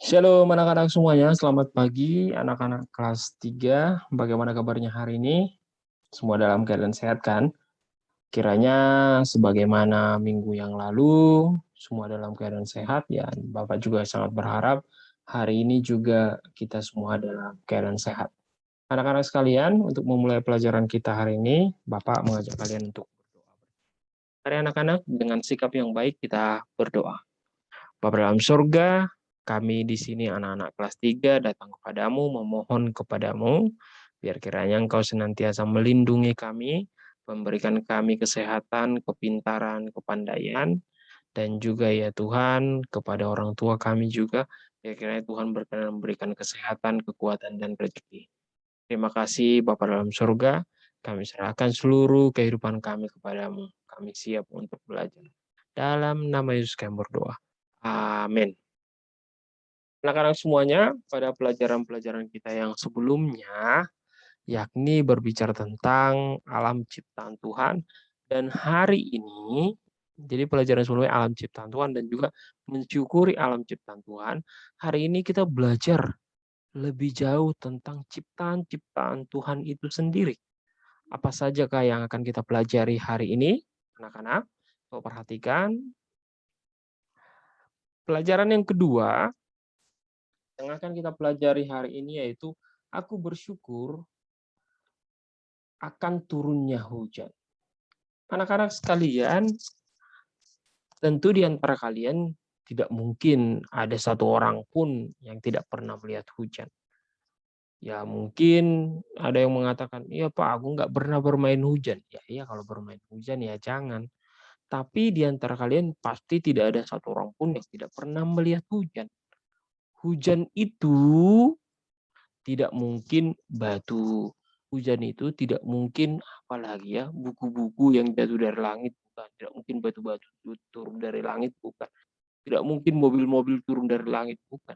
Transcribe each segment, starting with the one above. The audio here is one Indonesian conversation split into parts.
Shalom anak-anak semuanya, selamat pagi anak-anak kelas 3. Bagaimana kabarnya hari ini? Semua dalam keadaan sehat kan? Kiranya sebagaimana minggu yang lalu, semua dalam keadaan sehat ya. Bapak juga sangat berharap hari ini juga kita semua dalam keadaan sehat. Anak-anak sekalian, untuk memulai pelajaran kita hari ini, Bapak mengajak kalian untuk berdoa. Mari anak-anak, dengan sikap yang baik kita berdoa. Bapa dalam surga, kami di sini anak-anak kelas 3 datang kepadamu, memohon kepadamu, biar kiranya Engkau senantiasa melindungi kami, memberikan kami kesehatan, kepintaran, kepandaian, dan juga ya Tuhan, kepada orang tua kami juga, biar kiranya Tuhan berkenan memberikan kesehatan, kekuatan, dan rezeki. Terima kasih Bapa dalam surga, kami serahkan seluruh kehidupan kami kepadamu. Kami siap untuk belajar. Dalam nama Yesus kami berdoa. Amin. Anak-anak semuanya, pada pelajaran-pelajaran kita yang sebelumnya, yakni berbicara tentang alam ciptaan Tuhan, dan hari ini, jadi pelajaran sebelumnya alam ciptaan Tuhan dan juga mensyukuri alam ciptaan Tuhan, hari ini kita belajar lebih jauh tentang ciptaan-ciptaan Tuhan itu sendiri. Apa sajakah yang akan kita pelajari hari ini, anak-anak? Coba perhatikan. Pelajaran yang kedua yang akan kita pelajari hari ini yaitu aku bersyukur akan turunnya hujan. Anak-anak sekalian, tentu di antara kalian tidak mungkin ada satu orang pun yang tidak pernah melihat hujan. Ya mungkin ada yang mengatakan, iya Pak, aku nggak pernah bermain hujan. Ya iya kalau bermain hujan ya jangan. Tapi di antara kalian pasti tidak ada satu orang pun yang tidak pernah melihat hujan. Hujan itu tidak mungkin batu. Hujan itu tidak mungkin apalagi ya buku-buku yang jatuh dari langit, bukan. Tidak mungkin batu-batu turun dari langit, bukan. Tidak mungkin mobil-mobil turun dari langit, bukan.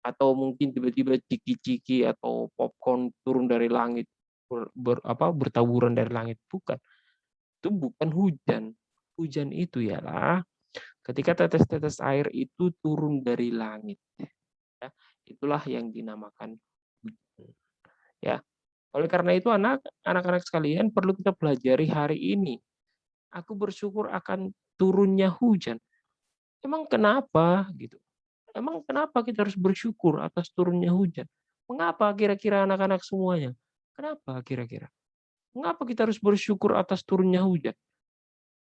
Atau mungkin tiba-tiba ciki-ciki atau popcorn turun dari langit bertaburan dari langit, bukan. Itu bukan hujan. Hujan itu ialah ketika tetes-tetes air itu turun dari langit. Ya, itulah yang dinamakan hujan. Ya, oleh karena itu anak-anak sekalian perlu kita pelajari hari ini. Aku bersyukur akan turunnya hujan. Emang kenapa gitu? Emang kenapa kita harus bersyukur atas turunnya hujan? Mengapa kira-kira anak-anak semuanya? Kenapa kira-kira? Mengapa kita harus bersyukur atas turunnya hujan?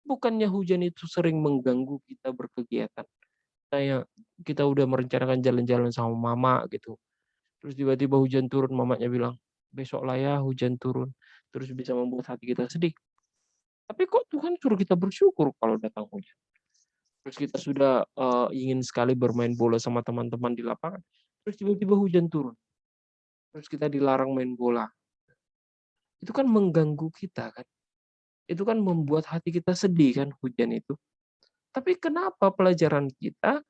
Bukannya hujan itu sering mengganggu kita berkegiatan. Kayak kita udah merencanakan jalan-jalan sama mama gitu. Terus tiba-tiba hujan turun, mamanya bilang, besok lah ya hujan turun. Terus bisa membuat hati kita sedih. Tapi kok Tuhan suruh kita bersyukur kalau datang hujan? Terus kita sudah ingin sekali bermain bola sama teman-teman di lapangan. Terus tiba-tiba hujan turun. Terus kita dilarang main bola. Itu kan mengganggu kita kan. Itu kan membuat hati kita sedih kan hujan itu. Tapi kenapa pelajaran kita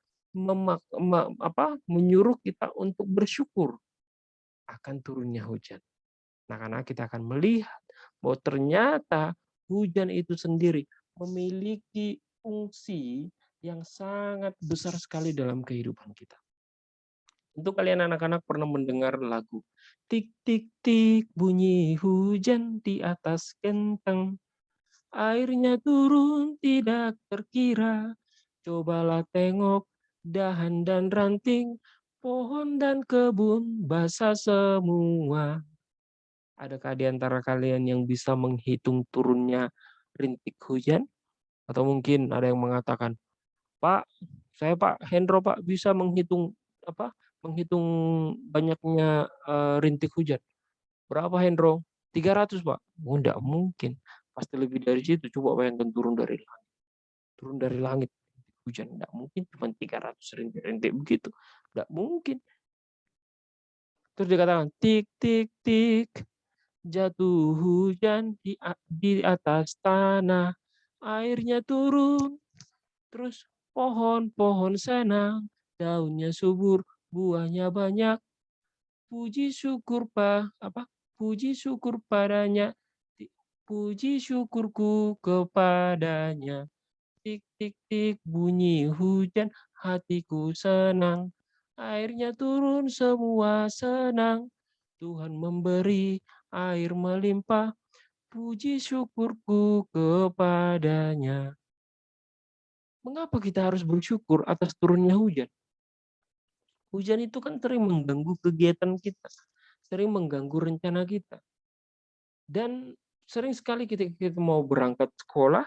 menyuruh kita untuk bersyukur akan turunnya hujan? Nah, karena kita akan melihat bahwa ternyata hujan itu sendiri memiliki fungsi yang sangat besar sekali dalam kehidupan kita. Untuk kalian anak-anak pernah mendengar lagu tik tik tik bunyi hujan di atas genteng, airnya turun tidak terkira, cobalah tengok dahan dan ranting, pohon dan kebun basah semua. Adakah di antara kalian yang bisa menghitung turunnya rintik hujan? Atau mungkin ada yang mengatakan, "Pak, saya Pak Hendro Pak bisa menghitung menghitung banyaknya rintik hujan." "Berapa Hendro?" 300 Pak." Oh, enggak mungkin. Pasti lebih dari situ. Coba bayangkan turun dari langit. Turun dari langit hujan. Enggak mungkin cuma 300 rintik-rintik begitu. Enggak mungkin. Terus dikatakan, tik tik tik. Jatuh hujan di atas tanah, airnya turun, terus pohon-pohon senang, daunnya subur, buahnya banyak. Puji syukur puji syukur padanya, puji syukurku kepadanya. Tik tik tik bunyi hujan, hatiku senang. Airnya turun semua senang. Tuhan memberi air melimpah. Puji syukurku kepadanya. Mengapa kita harus bersyukur atas turunnya hujan? Hujan itu kan sering mengganggu kegiatan kita, sering mengganggu rencana kita. Dan sering sekali ketika kita mau berangkat sekolah,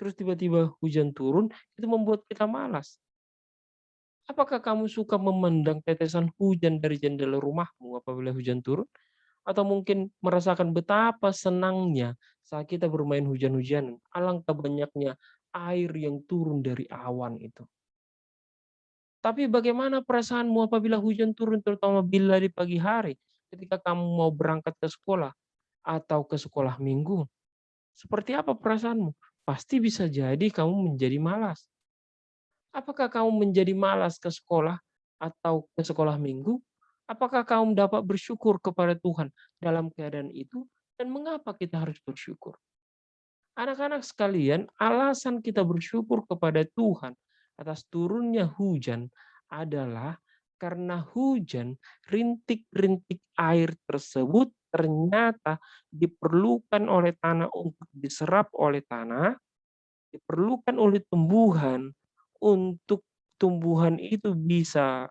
terus tiba-tiba hujan turun, itu membuat kita malas. Apakah kamu suka memandang tetesan hujan dari jendela rumahmu apabila hujan turun? Atau mungkin merasakan betapa senangnya saat kita bermain hujan-hujanan, alangkah banyaknya air yang turun dari awan itu. Tapi bagaimana perasaanmu apabila hujan turun terutama bila di pagi hari ketika kamu mau berangkat ke sekolah atau ke sekolah minggu? Seperti apa perasaanmu? Pasti bisa jadi kamu menjadi malas. Apakah kamu menjadi malas ke sekolah atau ke sekolah minggu? Apakah kamu dapat bersyukur kepada Tuhan dalam keadaan itu? Dan mengapa kita harus bersyukur? Anak-anak sekalian, alasan kita bersyukur kepada Tuhan atas turunnya hujan adalah karena hujan, rintik-rintik air tersebut ternyata diperlukan oleh tanah untuk diserap oleh tanah, diperlukan oleh tumbuhan untuk tumbuhan itu bisa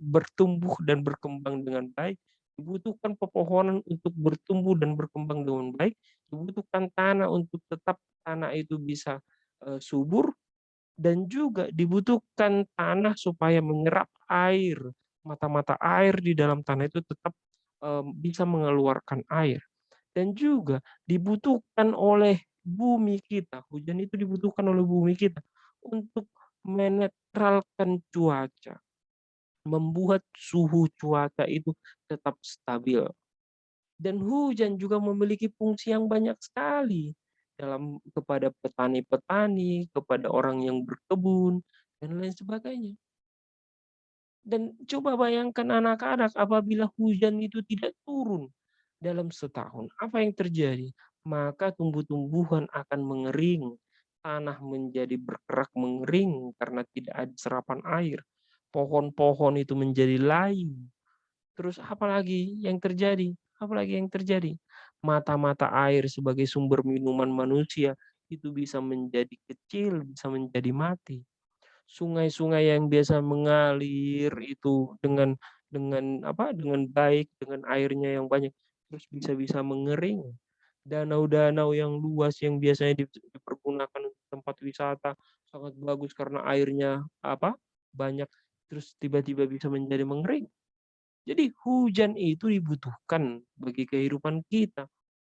bertumbuh dan berkembang dengan baik, dibutuhkan pepohonan untuk bertumbuh dan berkembang dengan baik, dibutuhkan tanah untuk tetap tanah itu bisa subur, dan juga dibutuhkan tanah supaya menyerap air, mata-mata air di dalam tanah itu tetap bisa mengeluarkan air. Dan juga dibutuhkan oleh bumi kita, hujan itu dibutuhkan oleh bumi kita untuk menetralkan cuaca, membuat suhu cuaca itu tetap stabil. Dan hujan juga memiliki fungsi yang banyak sekali kepada petani-petani, kepada orang yang berkebun, dan lain sebagainya. Dan coba bayangkan anak-anak apabila hujan itu tidak turun dalam setahun, apa yang terjadi? Maka tumbuh-tumbuhan akan mengering, tanah menjadi berkerak mengering karena tidak ada serapan air. Pohon-pohon itu menjadi layu. Terus apalagi yang terjadi? Apalagi yang terjadi? Mata-mata air sebagai sumber minuman manusia itu bisa menjadi kecil, bisa menjadi mati. Sungai-sungai yang biasa mengalir itu dengan baik, dengan airnya yang banyak, terus bisa-bisa mengering. Danau-danau yang luas yang biasanya dipergunakan untuk tempat wisata sangat bagus karena airnya banyak, terus tiba-tiba bisa menjadi mengering. Jadi hujan itu dibutuhkan bagi kehidupan kita,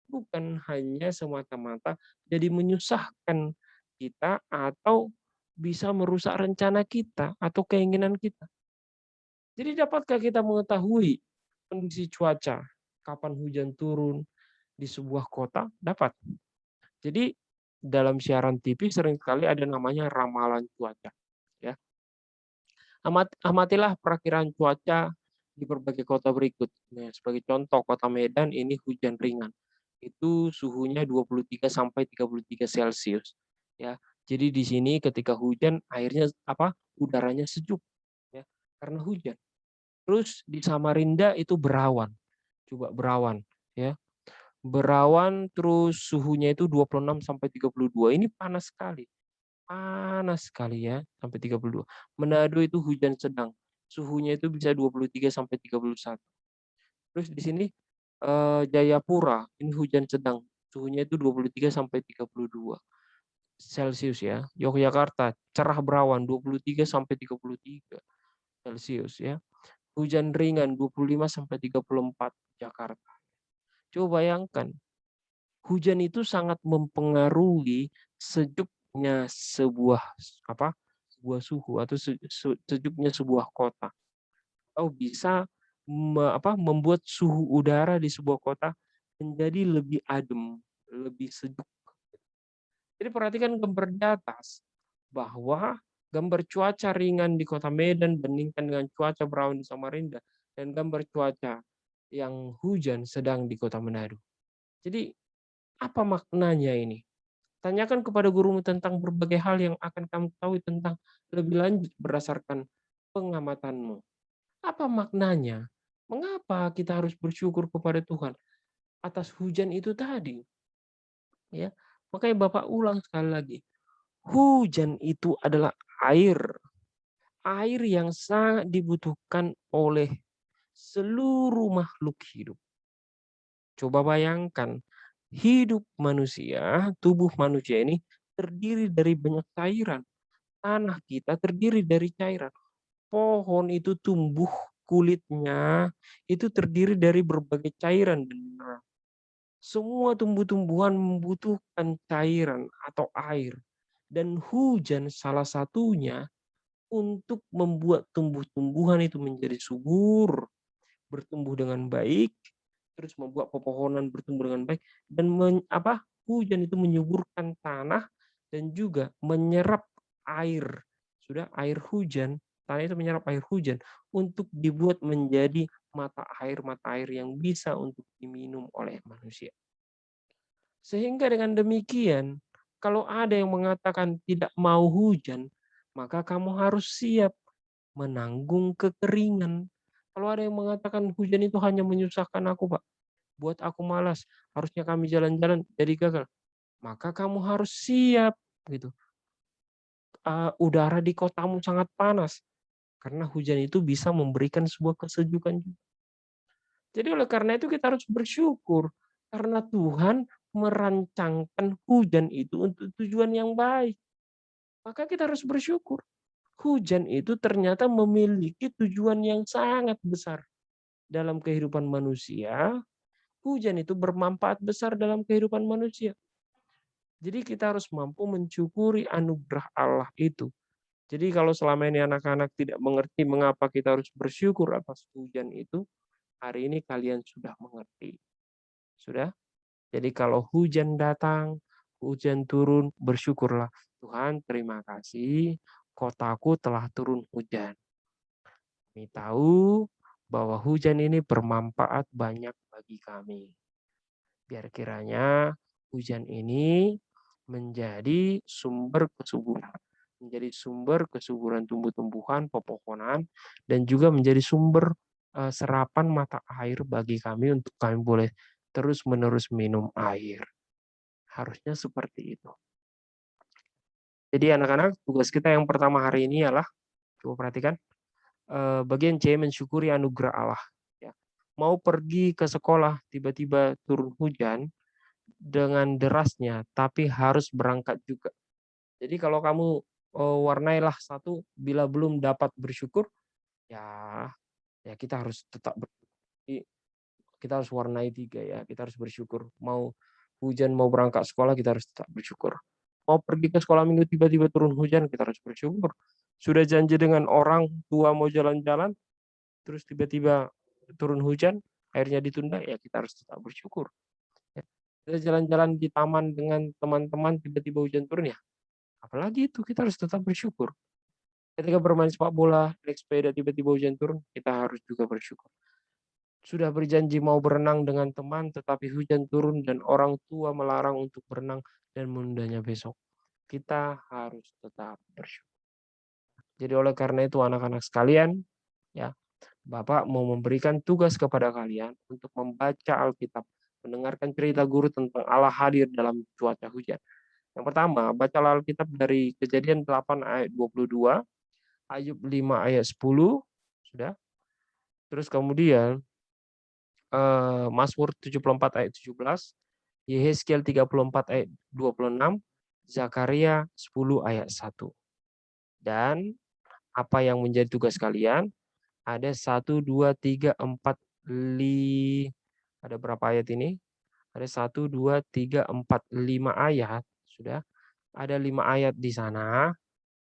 bukan hanya semata-mata jadi menyusahkan kita atau bisa merusak rencana kita atau keinginan kita. Jadi dapatkah kita mengetahui kondisi cuaca, kapan hujan turun di sebuah kota? Dapat. Jadi dalam siaran TV sering sekali ada namanya ramalan cuaca. Ya. Amatilah perakiraan cuaca di berbagai kota berikut. Nah, sebagai contoh, kota Medan ini hujan ringan. Itu suhunya 23 sampai 33 Celcius. Ya. Jadi di sini ketika hujan airnya udaranya sejuk ya karena hujan. Terus di Samarinda itu berawan. Coba berawan ya. Berawan terus suhunya itu 26 sampai 32. Ini panas sekali. Panas sekali ya, sampai 32. Manado itu hujan sedang. Suhunya itu bisa 23 sampai 31. Terus di sini Jayapura, ini hujan sedang. Suhunya itu 23 sampai 32 Celcius ya. Yogyakarta, cerah berawan 23 sampai 33 Celcius ya. Hujan ringan 25 sampai 34 Jakarta. Coba bayangkan, hujan itu sangat mempengaruhi sejuknya sebuah suhu atau sejuknya sebuah kota. Atau bisa membuat suhu udara di sebuah kota menjadi lebih adem, lebih sejuk. Jadi perhatikan gambar di atas bahwa gambar cuaca ringan di kota Medan bandingkan dengan cuaca berawan di Samarinda dan gambar cuaca yang hujan sedang di kota Manado. Jadi apa maknanya ini? Tanyakan kepada gurumu tentang berbagai hal yang akan kamu tahu tentang lebih lanjut berdasarkan pengamatanmu. Apa maknanya? Mengapa kita harus bersyukur kepada Tuhan atas hujan itu tadi? Ya, makanya Bapak ulang sekali lagi. Hujan itu adalah air, air yang sangat dibutuhkan oleh seluruh makhluk hidup. Coba bayangkan, hidup manusia, tubuh manusia ini terdiri dari banyak cairan. Tanah kita terdiri dari cairan. Pohon itu tumbuh, kulitnya itu terdiri dari berbagai cairan dan mineral. Semua tumbuh-tumbuhan membutuhkan cairan atau air. Dan hujan salah satunya untuk membuat tumbuh-tumbuhan itu menjadi subur, bertumbuh dengan baik, terus membuat pepohonan bertumbuh dengan baik, dan hujan itu menyuburkan tanah dan juga menyerap air. Sudah air hujan, tanah itu menyerap air hujan untuk dibuat menjadi mata air yang bisa untuk diminum oleh manusia. Sehingga dengan demikian, kalau ada yang mengatakan tidak mau hujan, maka kamu harus siap menanggung kekeringan. Kalau ada yang mengatakan hujan itu hanya menyusahkan aku, Pak, buat aku malas, harusnya kami jalan-jalan jadi gagal, maka kamu harus siap gitu. Udara di kotamu sangat panas karena hujan itu bisa memberikan sebuah kesejukan juga. Jadi oleh karena itu kita harus bersyukur karena Tuhan merancangkan hujan itu untuk tujuan yang baik. Maka kita harus bersyukur. Hujan itu ternyata memiliki tujuan yang sangat besar dalam kehidupan manusia. Hujan itu bermanfaat besar dalam kehidupan manusia. Jadi kita harus mampu mensyukuri anugerah Allah itu. Jadi kalau selama ini anak-anak tidak mengerti mengapa kita harus bersyukur atas hujan itu, hari ini kalian sudah mengerti. Sudah? Jadi kalau hujan datang, hujan turun, bersyukurlah. Tuhan, terima kasih, kotaku telah turun hujan. Kami tahu bahwa hujan ini bermanfaat banyak bagi kami. Biar kiranya hujan ini menjadi sumber kesuburan, menjadi sumber kesuburan tumbuh-tumbuhan, pepohonan, dan juga menjadi sumber serapan mata air bagi kami untuk kami boleh terus-menerus minum air. Harusnya seperti itu. Jadi anak-anak, tugas kita yang pertama hari ini adalah, coba perhatikan, bagian C, mensyukuri anugerah Allah. Ya. Mau pergi ke sekolah, tiba-tiba turun hujan dengan derasnya, tapi harus berangkat juga. Jadi kalau kamu warnailah satu, bila belum dapat bersyukur, ya kita harus tetap bersyukur. Kita harus warnai 3 ya, kita harus bersyukur. Mau hujan, mau berangkat sekolah, kita harus tetap bersyukur. Mau pergi ke sekolah minggu tiba-tiba turun hujan, kita harus bersyukur. Sudah janji dengan orang tua mau jalan-jalan, terus tiba-tiba turun hujan, akhirnya ditunda, ya kita harus tetap bersyukur. Ya. Kita jalan-jalan di taman dengan teman-teman, tiba-tiba hujan turun ya, apalagi itu kita harus tetap bersyukur. Ketika bermain sepak bola, naik sepeda, tiba-tiba hujan turun, kita harus juga bersyukur. Sudah berjanji mau berenang dengan teman, tetapi hujan turun dan orang tua melarang untuk berenang dan menundanya besok. Kita harus tetap bersyukur. Jadi oleh karena itu anak-anak sekalian, ya, Bapak mau memberikan tugas kepada kalian untuk membaca Alkitab, mendengarkan cerita guru tentang Allah hadir dalam cuaca hujan. Yang pertama, bacalah Alkitab dari Kejadian 8 ayat 22, Ayub 5 ayat 10, sudah. Terus kemudian Mazmur 74 ayat 17, Yehezkiel 34 ayat 26, Zakaria 10 ayat 1. Dan apa yang menjadi tugas kalian? Ada 1, 2, 3, 4, ada berapa ayat ini? Ada 1, 2, 3, 4, 5 ayat. Sudah. Ada 5 ayat di sana.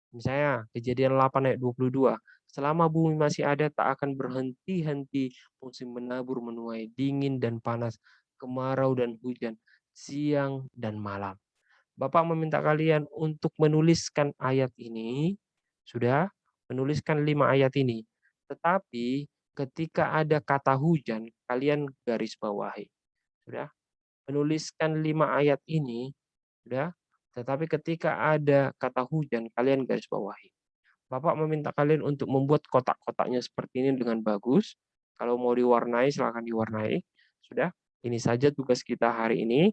Misalnya Kejadian 8 ayat 22. Selama bumi masih ada tak akan berhenti-henti musim menabur menuai, dingin dan panas, kemarau dan hujan, siang dan malam. Bapak meminta kalian untuk menuliskan ayat ini, sudah menuliskan 5 ayat ini. Tetapi ketika ada kata hujan, kalian garis bawahi. Sudah menuliskan 5 ayat ini, sudah. Tetapi ketika ada kata hujan, kalian garis bawahi. Bapak meminta kalian untuk membuat kotak-kotaknya seperti ini dengan bagus. Kalau mau diwarnai, silakan diwarnai. Sudah, ini saja tugas kita hari ini.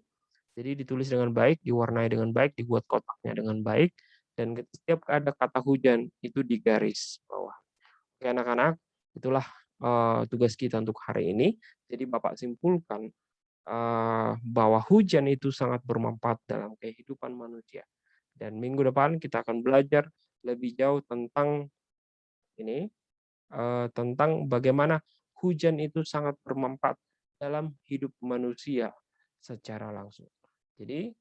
Jadi ditulis dengan baik, diwarnai dengan baik, dibuat kotaknya dengan baik, dan setiap ada kata hujan itu digaris bawah. Oke anak-anak, itulah tugas kita untuk hari ini. Jadi Bapak simpulkan bahwa hujan itu sangat bermanfaat dalam kehidupan manusia. Dan minggu depan kita akan belajar lebih jauh tentang ini, tentang bagaimana hujan itu sangat bermanfaat dalam hidup manusia secara langsung. Jadi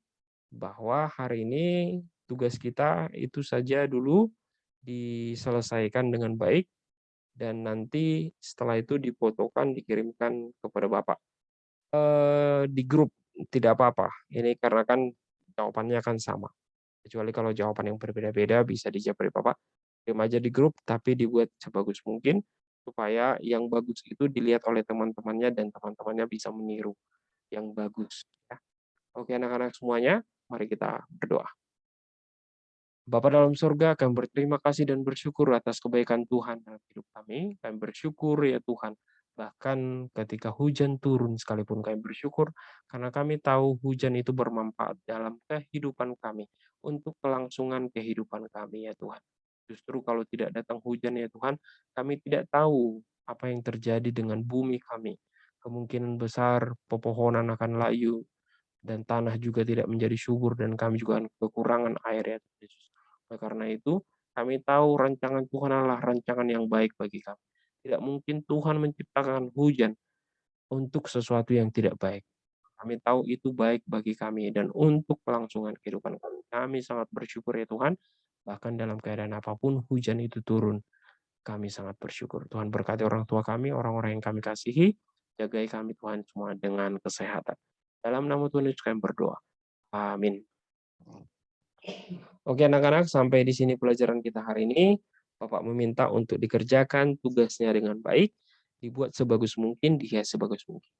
bahwa hari ini tugas kita itu saja dulu diselesaikan dengan baik dan nanti setelah itu difotokan dikirimkan kepada Bapak. Di grup tidak apa-apa, ini karena kan jawabannya kan sama. Kecuali kalau jawaban yang berbeda-beda bisa dijawab Bapak, kirim aja di grup tapi dibuat sebagus mungkin supaya yang bagus itu dilihat oleh teman-temannya dan teman-temannya bisa meniru yang bagus ya. Oke anak-anak semuanya, mari kita berdoa. Bapa dalam surga, kami berterima kasih dan bersyukur atas kebaikan Tuhan dalam hidup kami. Kami bersyukur ya Tuhan, bahkan ketika hujan turun sekalipun kami bersyukur, karena kami tahu hujan itu bermanfaat dalam kehidupan kami, untuk kelangsungan kehidupan kami ya Tuhan. Justru kalau tidak datang hujan ya Tuhan, kami tidak tahu apa yang terjadi dengan bumi kami. Kemungkinan besar pepohonan akan layu, dan tanah juga tidak menjadi subur dan kami juga kekurangan air ya Tuhan Yesus. Oleh karena itu, kami tahu rancangan Tuhan adalah rancangan yang baik bagi kami. Tidak mungkin Tuhan menciptakan hujan untuk sesuatu yang tidak baik. Kami tahu itu baik bagi kami dan untuk kelangsungan kehidupan kami. Kami sangat bersyukur ya Tuhan, bahkan dalam keadaan apapun hujan itu turun. Kami sangat bersyukur. Tuhan berkati orang tua kami, orang-orang yang kami kasihi, jagai kami Tuhan semua dengan kesehatan. Dalam nama Tuhan Yesus kami berdoa. Amin. Oke anak-anak, sampai di sini pelajaran kita hari ini. Bapak meminta untuk dikerjakan tugasnya dengan baik, dibuat sebagus mungkin, dihias sebagus mungkin.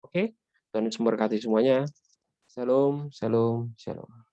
Oke, Tuhan Yesus memberkati semuanya. Shalom, shalom, shalom.